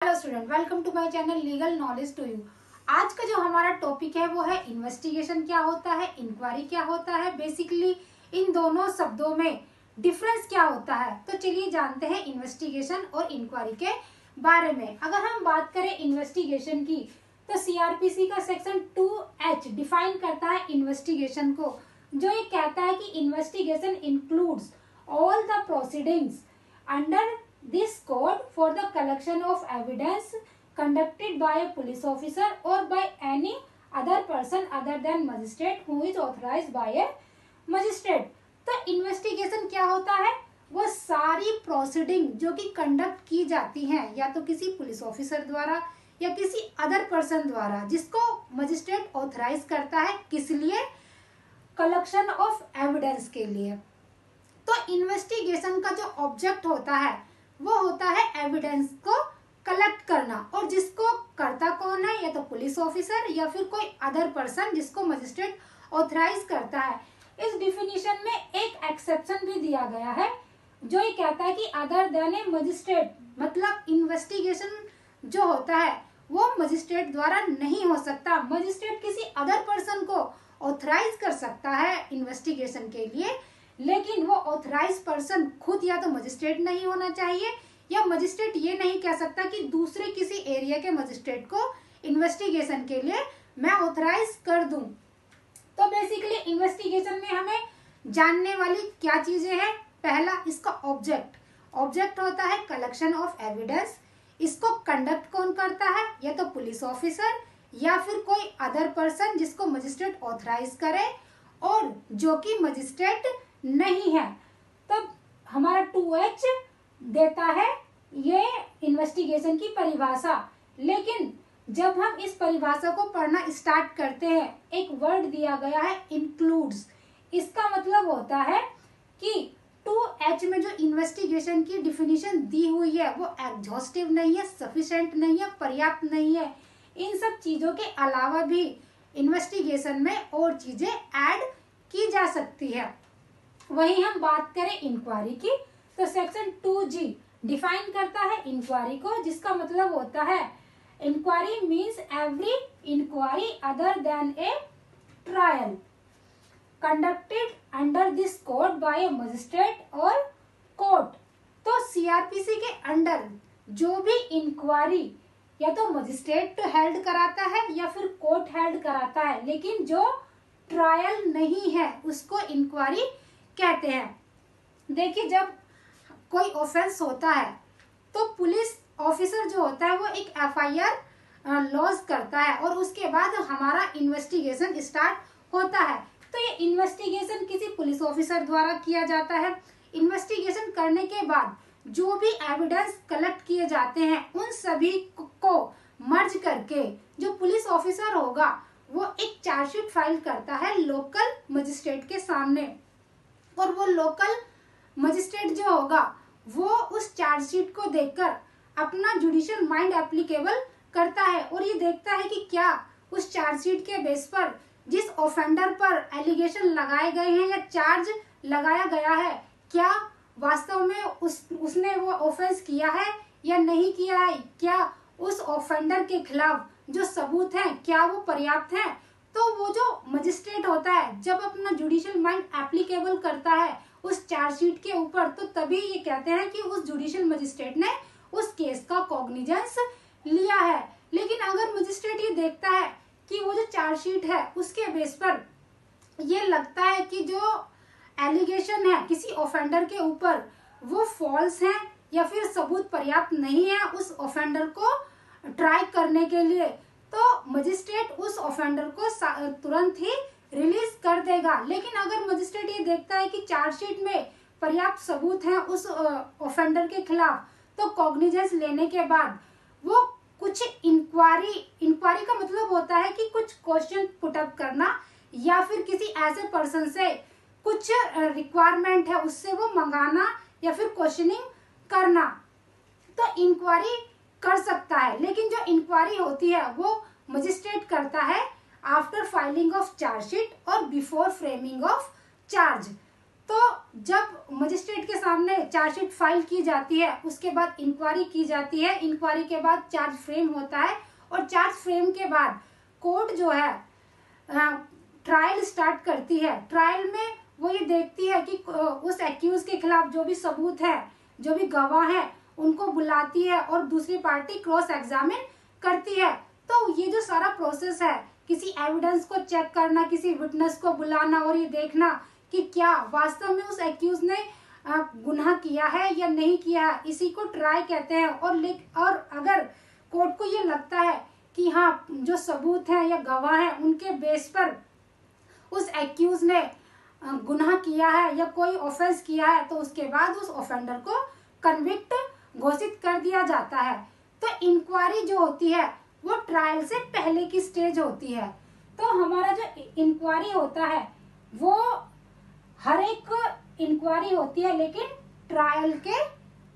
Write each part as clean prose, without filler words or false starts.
Hello student, welcome to my channel legal knowledge to you. आज का जो हमारा टॉपिक है वो है इन्वेस्टिगेशन क्या होता है, इंक्वायरी क्या होता है। बेसिकली इन दोनों शब्दों में डिफरेंस क्या होता है। तो चलिए जानते हैं इन्वेस्टिगेशन और इंक्वायरी के बारे में। अगर हम बात करें इन्वेस्टिगेशन की तो सीआरपीसी का सेक्शन 2H डिफाइन करता है इन्वेस्टिगेशन को, जो ये कहता है कि investigation includes all the proceedings under this code for the collection of evidence conducted by a police officer or by any other person other than magistrate who is authorized by a magistrate। तो investigation क्या होता है? वो सारी proceeding जो कि conduct की जाती हैं या तो किसी पुलिस ऑफिसर द्वारा या किसी अदर पर्सन द्वारा, जिसको मजिस्ट्रेट ऑथराइज करता है। किस लिए? कलेक्शन ऑफ एविडेंस के लिए। तो इन्वेस्टिगेशन का जो ऑब्जेक्ट होता है वो होता है एविडेंस को कलेक्ट करना, और जिसको करता कौन है? या तो पुलिस ऑफिसर या फिर कोई अदर पर्सन जिसको मजिस्ट्रेट ऑथराइज करता है। इस डिफिनीशन में एक एक्सेप्शन भी दिया गया है जो ये कहता है कि अदर देन ए मजिस्ट्रेट, मतलब इन्वेस्टिगेशन जो होता है वो मजिस्ट्रेट द्वारा नहीं हो सकता। मजिस्ट्रेट किसी अदर पर्सन को ऑथराइज कर सकता है इन्वेस्टिगेशन के लिए, लेकिन वो ऑथराइज पर्सन खुद या तो मजिस्ट्रेट नहीं होना चाहिए, या मजिस्ट्रेट ये नहीं कह सकता कि दूसरे किसी एरिया के मजिस्ट्रेट को इन्वेस्टिगेशन के लिए मैं ऑथराइज कर दूं। तो बेसिकली इन्वेस्टिगेशन में हमें जानने वाली क्या चीजें हैं? पहला, इसका ऑब्जेक्ट होता है कलेक्शन ऑफ एविडेंस। इसको कंडक्ट कौन करता है? या तो पुलिस ऑफिसर या फिर कोई अदर पर्सन जिसको मजिस्ट्रेट ऑथराइज करे और जो कि मजिस्ट्रेट नहीं है। तो हमारा 2H देता है ये इन्वेस्टिगेशन की परिभाषा। लेकिन जब हम इस परिभाषा को पढ़ना स्टार्ट करते हैं, एक वर्ड दिया गया है इंक्लूड्स। इसका मतलब होता है कि 2H में जो इन्वेस्टिगेशन की डिफिनीशन दी हुई है वो एग्जॉस्टिव नहीं है, सफिशिएंट नहीं है, पर्याप्त नहीं है। इन सब चीजों के अलावा भी इन्वेस्टिगेशन में और चीजें ऐड की जा सकती है। वहीं हम बात करें इंक्वायरी की तो सेक्शन 2G डिफाइन करता है इंक्वायरी को, जिसका मतलब होता है inquiry means every inquiry other than a trial conducted under this code by a magistrate और कोर्ट। तो सीआरपीसी के अंडर जो भी इंक्वायरी या तो मजिस्ट्रेट हेल्ड कराता है या फिर कोर्ट हेल्ड कराता है, लेकिन जो ट्रायल नहीं है उसको इंक्वायरी कहते हैं। देखिए, जब कोई ऑफेंस होता है तो पुलिस ऑफिसर जो होता है वो एक FIR लॉन्च करता है और उसके बाद हमारा इन्वेस्टिगेशन स्टार्ट होता है। तो ये इन्वेस्टिगेशन किसी पुलिस ऑफिसर द्वारा किया जाता है। इन्वेस्टिगेशन करने के बाद जो भी एविडेंस कलेक्ट किए जाते हैं उन सभी को मर्ज करके जो पुलिस ऑफिसर होगा वो एक चार्जशीट फाइल करता है लोकल मजिस्ट्रेट के सामने, और वो लोकल मजिस्ट्रेट जो होगा वो उस चार्जशीट को देखकर अपना जुडिशियल माइंड एप्लीकेबल करता है और ये देखता है कि क्या उस चार्जशीट के बेस पर जिस ऑफेंडर पर एलिगेशन लगाए गए हैं या चार्ज लगाया गया है, क्या वास्तव में उसने वो ऑफेंस किया है या नहीं किया है, क्या उस ऑफेंडर के खिलाफ जो सबूत हैं क्या वो पर्याप्त हैं। तो वो जो मजिस्ट्रेट होता है जब अपना जुडिशियल माइंड एप्लीकेबल करता है उस चार्जशीट के ऊपर, तो तभी ये कहते हैं कि उस जुडिशियल मजिस्ट्रेट ने उस केस का कॉग्निजेंस लिया है। लेकिन अगर मजिस्ट्रेट ये देखता है कि वो जो चार्जशीट है उसके बेस पर ये लगता है कि जो एलिगेशन है किसी ऑफेंडर के ऊपर वो फॉल्स है या फिर सबूत पर्याप्त नहीं है उस ऑफेंडर को ट्राई करने के लिए, तो मजिस्ट्रेट उस ऑफेंडर को तुरंत ही रिलीज कर देगा। लेकिन अगर मजिस्ट्रेट ये देखता है कि चार्जशीट में पर्याप्त सबूत हैं उस ऑफेंडर के खिलाफ, तो कॉग्निजेंस लेने के बाद वो कुछ इंक्वायरी का मतलब होता है कि कुछ क्वेश्चन पुटअप करना या फिर किसी ऐसे पर्सन से कुछ रिक्वायरमेंट है उससे वो मंगाना या फिर क्वेश्चनिंग करना, तो इंक्वायरी कर सकता है। लेकिन जो इंक्वायरी होती है वो मजिस्ट्रेट करता है आफ्टर फाइलिंग ऑफ चार्जशीट और बिफोर फ्रेमिंग ऑफ चार्ज। तो जब मजिस्ट्रेट के सामने चार्जशीट फाइल की जाती है, उसके बाद इंक्वायरी की जाती है, इंक्वायरी के बाद चार्ज फ्रेम होता है, और चार्ज फ्रेम के बाद कोर्ट जो है ट्रायल स्टार्ट करती है। ट्रायल में वो ये देखती है कि उस एक्यूज के खिलाफ जो भी सबूत है, जो भी गवाह है, उनको बुलाती है और दूसरी पार्टी क्रॉस एग्जामिन करती है। तो ये जो सारा प्रोसेस है, किसी एविडेंस को चेक करना, किसी विटनेस को बुलाना और ये देखना कि क्या वास्तव में उस एक्यूज ने गुनाह किया है या नहीं किया है, इसी को ट्राई कहते हैं। और अगर कोर्ट को ये लगता है कि हाँ, जो सबूत है या गवाह है, उनके बेस पर उस एक्यूज ने गुनाह किया है या कोई ऑफेंस किया है, तो उसके बाद उस ऑफेंडर को कन्विक्ट घोषित कर दिया जाता है। तो इंक्वायरी जो होती है वो ट्रायल से पहले की स्टेज होती है। तो हमारा जो इंक्वायरी होता है वो हर एक इंक्वायरी होती है, लेकिन ट्रायल के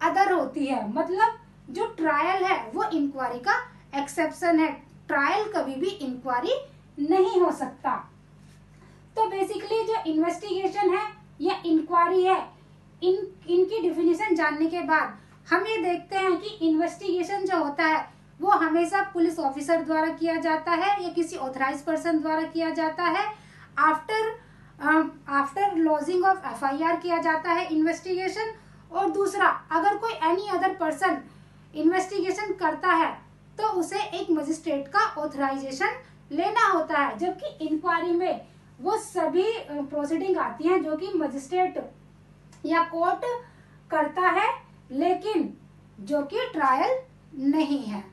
अदर होती है। मतलब जो ट्रायल है वो इंक्वायरी का एक्सेप्शन है। ट्रायल कभी भी इंक्वायरी नहीं हो सकता। तो बेसिकली जो इन्वेस्टिगेशन है या इंक्वायरी है, इनकी डिफिनीशन जानने के बाद हम ये देखते हैं कि इन्वेस्टिगेशन जो होता है वो हमेशा पुलिस ऑफिसर द्वारा किया जाता है या किसी ऑथराइज पर्सन द्वारा किया जाता है। आफ्टर लॉजिंग ऑफ एफआईआर किया जाता है इन्वेस्टिगेशन। और दूसरा, अगर कोई एनी अदर पर्सन इन्वेस्टिगेशन करता है तो उसे एक मजिस्ट्रेट का ऑथराइजेशन लेना होता है। जबकि इंक्वायरी में वो सभी प्रोसीडिंग आती हैं जो कि मजिस्ट्रेट या कोर्ट करता है, लेकिन जो कि ट्रायल नहीं है।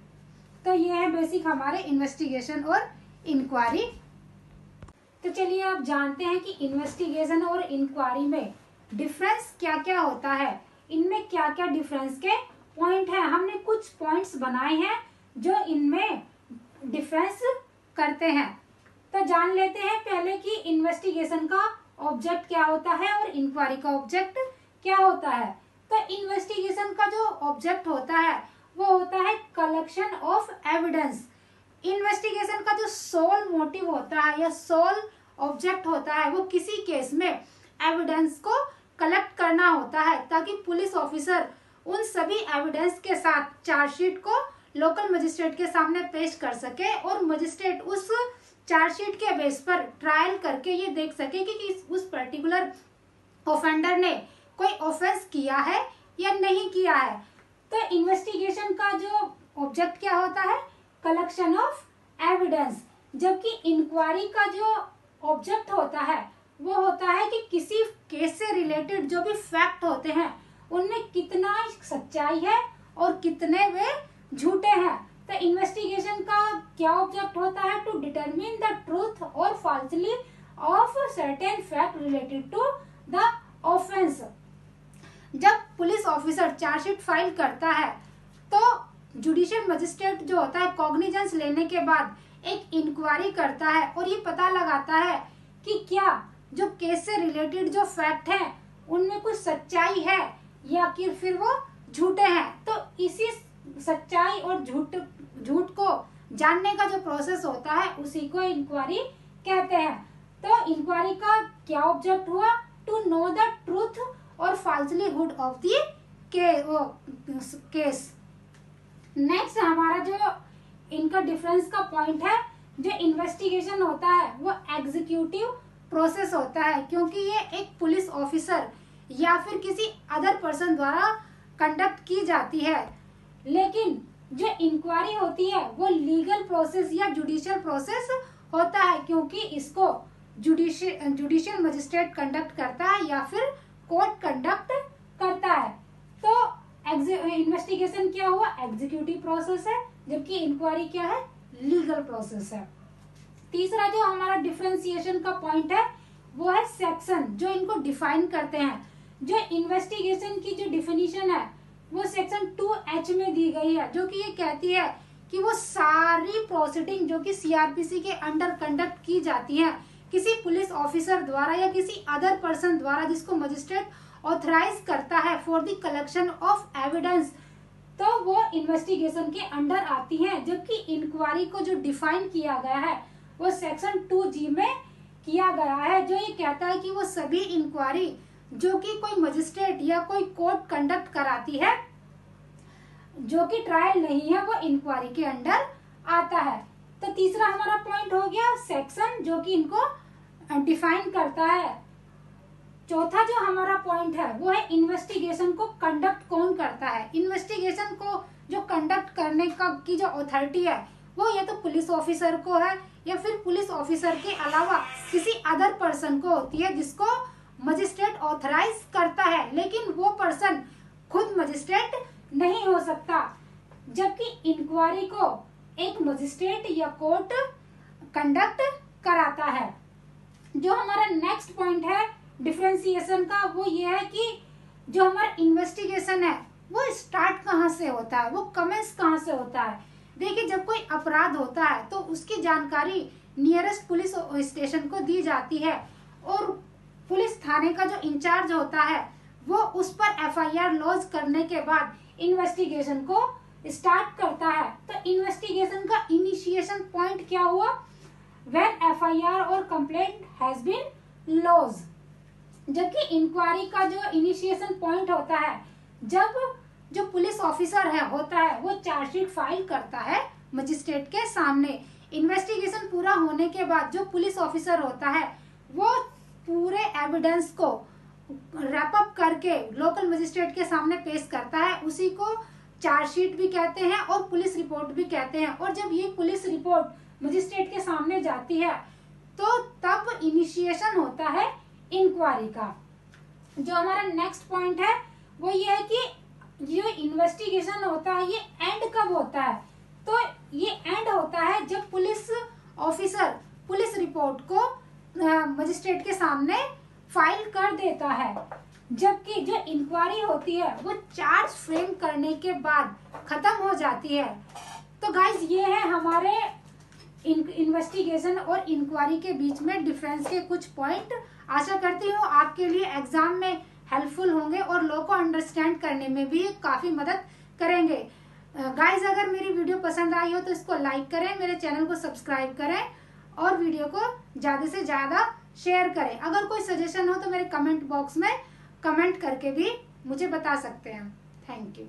तो ये है बेसिक हमारे इन्वेस्टिगेशन और इंक्वायरी। तो चलिए आप जानते हैं कि इन्वेस्टिगेशन और इंक्वायरी में डिफरेंस क्या क्या होता है, इनमें क्या क्या डिफरेंस के पॉइंट हैं। हमने कुछ पॉइंट्स बनाए हैं जो इनमें डिफरेंस करते हैं। तो जान लेते हैं पहले कि इन्वेस्टिगेशन का ऑब्जेक्ट क्या होता है और इंक्वायरी का ऑब्जेक्ट क्या होता है। तो इन्वेस्टिगेशन का जो ऑब्जेक्ट होता है वो होता है कलेक्शन ऑफ एविडेंस। इन्वेस्टिगेशन का जो सोल मोटिव होता है या सोल ऑब्जेक्ट होता है वो किसी केस में एविडेंस को कलेक्ट करना होता है, ताकि पुलिस ऑफिसर उन सभी एविडेंस के साथ चार्जशीट को लोकल मजिस्ट्रेट के सामने पेश कर सके और मजिस्ट्रेट उस चार्जशीट के बेस पर ट्रायल करके ये देख सके कि उस पर्टिकुलर ऑफेंडर ने कोई ऑफेंस किया है या नहीं किया है। तो इन्वेस्टिगेशन का जो ऑब्जेक्ट क्या होता है, कलेक्शन ऑफ एविडेंस। जबकि इंक्वायरी का जो ऑब्जेक्ट होता है वो होता है कि किसी केस से रिलेटेड जो भी फैक्ट होते हैं उनमें कितना सच्चाई है और कितने वे झूठे हैं। तो इन्वेस्टिगेशन का क्या ऑब्जेक्ट होता है, टू डिटरमिन द ट्रूथ और falsely of certain fact related to the offence. जब पुलिस ऑफिसर चार्जशीट फाइल करता है तो जुडिशियल मजिस्ट्रेट जो होता है कॉग्निजेंस लेने के बाद एक इंक्वायरी करता है और ये पता लगाता है कि क्या जो केस से रिलेटेड जो फैक्ट हैं उनमें कुछ सच्चाई है या कि फिर वो झूठे हैं। तो इसी सच्चाई और झूठ को जानने का जो प्रोसेस होता है उसी को इंक्वायरी कहते हैं। तो इंक्वायरी का क्या ऑब्जेक्ट हुआ, टू नो द ट्रूथ और फॉल्सलीहुड ऑफ द केस। नेक्स्ट हमारा जो इनका डिफरेंस का पॉइंट है, जो इन्वेस्टिगेशन होता है वो एग्जीक्यूटिव प्रोसेस होता है, क्योंकि ये एक पुलिस ऑफिसर या फिर किसी अदर पर्सन द्वारा कंडक्ट की जाती है। लेकिन जो इंक्वायरी होती है वो लीगल प्रोसेस या जुडिशियल प्रोसेस होता है, क्योंकि इसको जुडिशियल मजिस्ट्रेट कंडक्ट करता है या फिर कोर्ट कंडक्ट करता है। तो इन्वेस्टिगेशन क्या हुआ, एग्जीक्यूटिव प्रोसेस है, जबकि इंक्वायरी क्या है, लीगल प्रोसेस है। तीसरा जो हमारा डिफरेंशिएशन का पॉइंट है वो है सेक्शन, जो इनको डिफाइन करते हैं। जो इन्वेस्टिगेशन की जो डिफिनीशन है वो सेक्शन 2H में दी गई है, जो कि ये कहती है कि वो सारी प्रोसीडिंग जो कि सीआरपीसी के अंडर कंडक्ट की जाती है किसी पुलिस ऑफिसर द्वारा या किसी अदर पर्सन द्वारा जिसको मजिस्ट्रेट ऑथराइज करता है for the collection of evidence, तो वो इन्वेस्टिगेशन के अंडर आती हैं। जबकि इंक्वायरी को जो डिफाइन किया गया है वो सेक्शन 2G में किया गया है, जो ये कहता है कि वो सभी इंक्वायरी जो कि कोई मजिस्ट्रेट या कोई कोर्ट कंडक्ट कराती है, जो कि ट्रायल नहीं है, वो इंक्वायरी के अंडर आता है। तो तीसरा हमारा पॉइंट हो गया सेक्शन, जो कि इनको डिफाइन करता है। चौथा जो हमारा पॉइंट है वो है इन्वेस्टिगेशन को कंडक्ट कौन करता है। इन्वेस्टिगेशन को जो कंडक्ट करने का की जो अथॉरिटी है वो या तो पुलिस ऑफिसर को है या फिर पुलिस ऑफिसर के अलावा किसी अदर पर्सन को होती है, जिसको मजिस्ट्रेट ऑथराइज करता है, लेकिन वो पर्सन खुद मजिस्ट्रेट नहीं हो सकता। जबकि इंक्वायरी को एक मजिस्ट्रेट या कोर्ट कंडक्ट कराता है। जो हमारा नेक्स्ट पॉइंट है डिफरेंशिएशन का, वो ये है कि जो हमारा इन्वेस्टिगेशन है वो स्टार्ट कहाँ से होता है, वो कमेंस कहाँ से होता है। देखिए, जब कोई अपराध होता है तो उसकी जानकारी नियरेस्ट पुलिस स्टेशन को दी जाती है और पुलिस थाने का जो इंचार्ज होता है वो उस पर एफआईआर लॉन्च करने के बाद इन्वेस्टिगेशन को स्टार्ट करता है। तो इन्वेस्टिगेशन का इनिशिएशन पॉइंट क्या हुआ, व्हेन एफआईआर और कंप्लेंट हैज बीन लॉन्च्ड। जबकि इंक्वायरी का जो इनिशिएशन पॉइंट होता है जब जो पुलिस ऑफिसर होता है वो चार्जशीट फाइल करता है मजिस्ट्रेट के सामने। इन्वेस्टिगेशन पूरा होने के बाद जो पुलिस ऑफिसर होता है वो पूरे एविडेंस को रैप अप करके लोकल मजिस्ट्रेट के सामने पेश करता है। उसी को चार्जशीट भी कहते हैं और पुलिस रिपोर्ट भी कहते हैं। और जब ये पुलिस रिपोर्ट मजिस्ट्रेट के सामने जाती है तो तब इनिशिएशन होता है इंक्वायरी का। जो हमारा नेक्स्ट पॉइंट है वो ये है कि ये इन्वेस्टिगेशन होता है ये एंड कब होता है, तो ये एंड होता है जब पुलिस ऑफिसर पुलिस रिपोर्ट को मजिस्ट्रेट के सामने फाइल कर देता है। जबकि जो इंक्वायरी होती है वो चार्ज फ्रेम करने के बाद खत्म हो जाती है। तो गाइज ये है हमारे इन्वेस्टिगेशन और इंक्वायरी के बीच में डिफरेंस के कुछ पॉइंट। आशा करती हूँ आपके लिए एग्जाम में हेल्पफुल होंगे और लॉ को अंडरस्टैंड करने में भी काफी मदद करेंगे। गाइज अगर मेरी वीडियो पसंद आई हो तो इसको लाइक करें, मेरे चैनल को सब्सक्राइब करें और वीडियो को ज्यादा से ज्यादा शेयर करें। अगर कोई सजेशन हो तो मेरे कमेंट बॉक्स में कमेंट करके भी मुझे बता सकते हैं। Thank you.